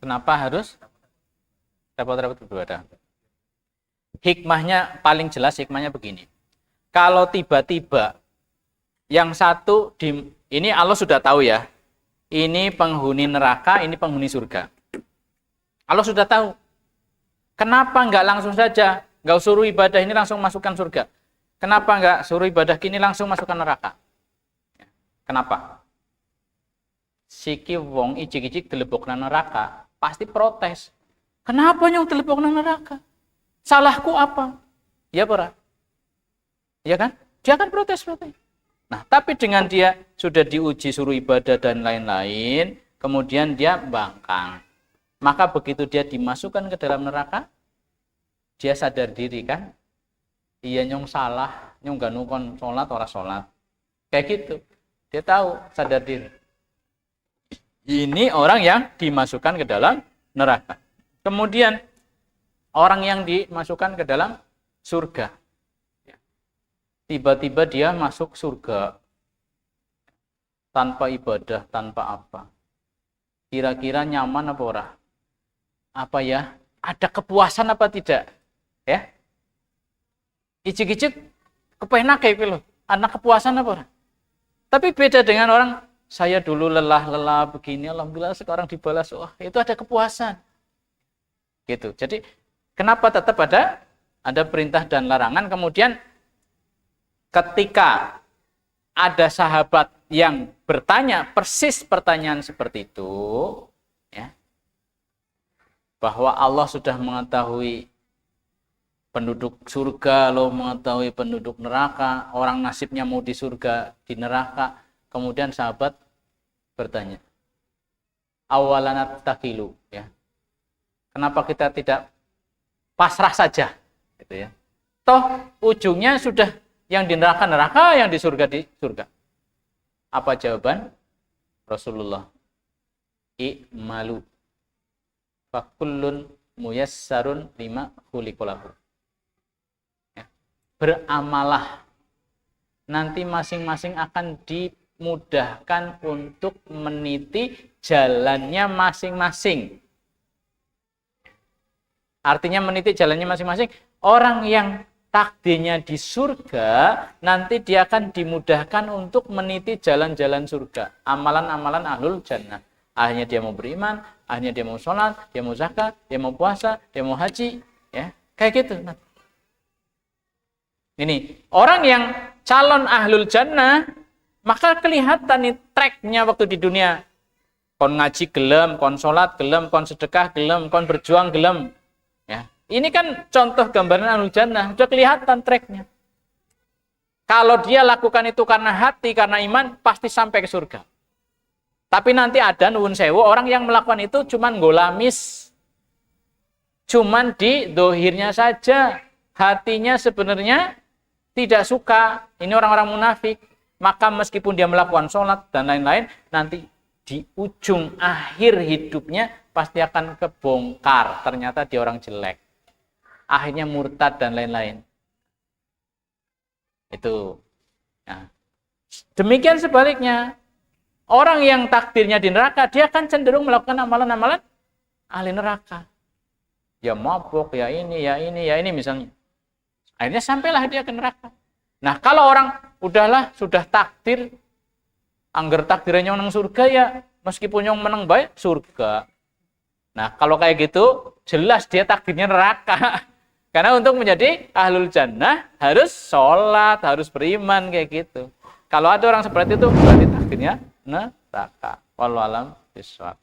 Kenapa harus repot-repot beribadah? Hikmahnya paling jelas, hikmahnya begini. Kalau tiba-tiba yang satu ini Allah sudah tahu ya. Ini penghuni neraka, ini penghuni surga. Allah sudah tahu. Kenapa enggak langsung saja, enggak suruh ibadah ini langsung masukkan surga? Kenapa enggak suruh ibadah kini langsung masukkan neraka? Kenapa? Siki wong icik-icik dilebokna neraka, pasti protes. Kenapa nyong dilebokna neraka? Salahku apa? Ya pora? Ya kan? Dia akan protes. Nah, tapi dengan dia sudah diuji suruh ibadah dan lain-lain, kemudian dia bangkang. Maka begitu dia dimasukkan ke dalam neraka, dia sadar diri kan? Iya nyong salah, nyong gak nukon sholat, orang sholat. Kayak gitu. Dia tahu, sadar diri. Ini orang yang dimasukkan ke dalam neraka. Kemudian, orang yang dimasukkan ke dalam surga. Tiba-tiba dia masuk surga. Tanpa ibadah, tanpa apa. Kira-kira nyaman apa ora? Apa ya? Ada kepuasan apa tidak? Ya? Icik-icik kepenak kayak gitu loh. Anak kepuasan apa ora? Tapi beda dengan orang, saya dulu lelah begini, alhamdulillah sekarang dibalas. Wah, itu ada kepuasan. Gitu. Jadi, kenapa tetap ada perintah dan larangan? Kemudian ketika ada sahabat yang bertanya persis pertanyaan seperti itu, ya, bahwa Allah sudah mengetahui penduduk surga, lo mengetahui penduduk neraka, orang nasibnya mau di surga, di neraka. Kemudian sahabat bertanya, awalanat takilu, ya, kenapa kita tidak pasrah saja, gitu ya? Toh ujungnya sudah yang di neraka neraka, yang di surga di surga. Apa jawaban Rasulullah? I'malu fakullun muyassarun lima khuliqalahu. Ya. Beramalah. Nanti masing-masing akan dimudahkan untuk meniti jalannya masing-masing. Artinya meniti jalannya masing-masing. Orang yang takdirnya di surga, nanti dia akan dimudahkan untuk meniti jalan-jalan surga. Amalan-amalan ahlul jannah. Akhirnya dia mau beriman, akhirnya dia mau sholat, dia mau zakat, dia mau puasa, dia mau haji. Ya, kayak gitu. Ini, orang yang calon ahlul jannah, maka kelihatan nih tracknya waktu di dunia. Kon ngaji gelem, kon sholat gelem, kon sedekah gelem, kon berjuang gelem. Ya. Ini kan contoh gambaran ahlul jannah, sudah kelihatan tracknya. Kalau dia lakukan itu karena hati, karena iman, pasti sampai ke surga. Tapi nanti ada nuwun sewu orang yang melakukan itu cuman golamis, cuman di dohirnya saja, hatinya sebenarnya tidak suka. Ini orang-orang munafik. Maka meskipun dia melakukan sholat dan lain-lain, nanti di ujung akhir hidupnya pasti akan kebongkar. Ternyata dia orang jelek. Akhirnya murtad dan lain-lain. Itu. Nah. Demikian sebaliknya. Orang yang takdirnya di neraka, dia akan cenderung melakukan amalan-amalan ahli neraka. Ya mabuk, ya ini misalnya. Akhirnya sampailah dia ke neraka. Nah, kalau orang udahlah sudah takdir, angger takdirnya menang surga ya, meskipun yang menang baik surga. Nah, kalau kayak gitu, jelas dia takdirnya neraka. Karena untuk menjadi ahlul jannah harus sholat, harus beriman kayak gitu. Kalau ada orang seperti itu berarti takdirnya neraka. Wallahu a'lam bishawab.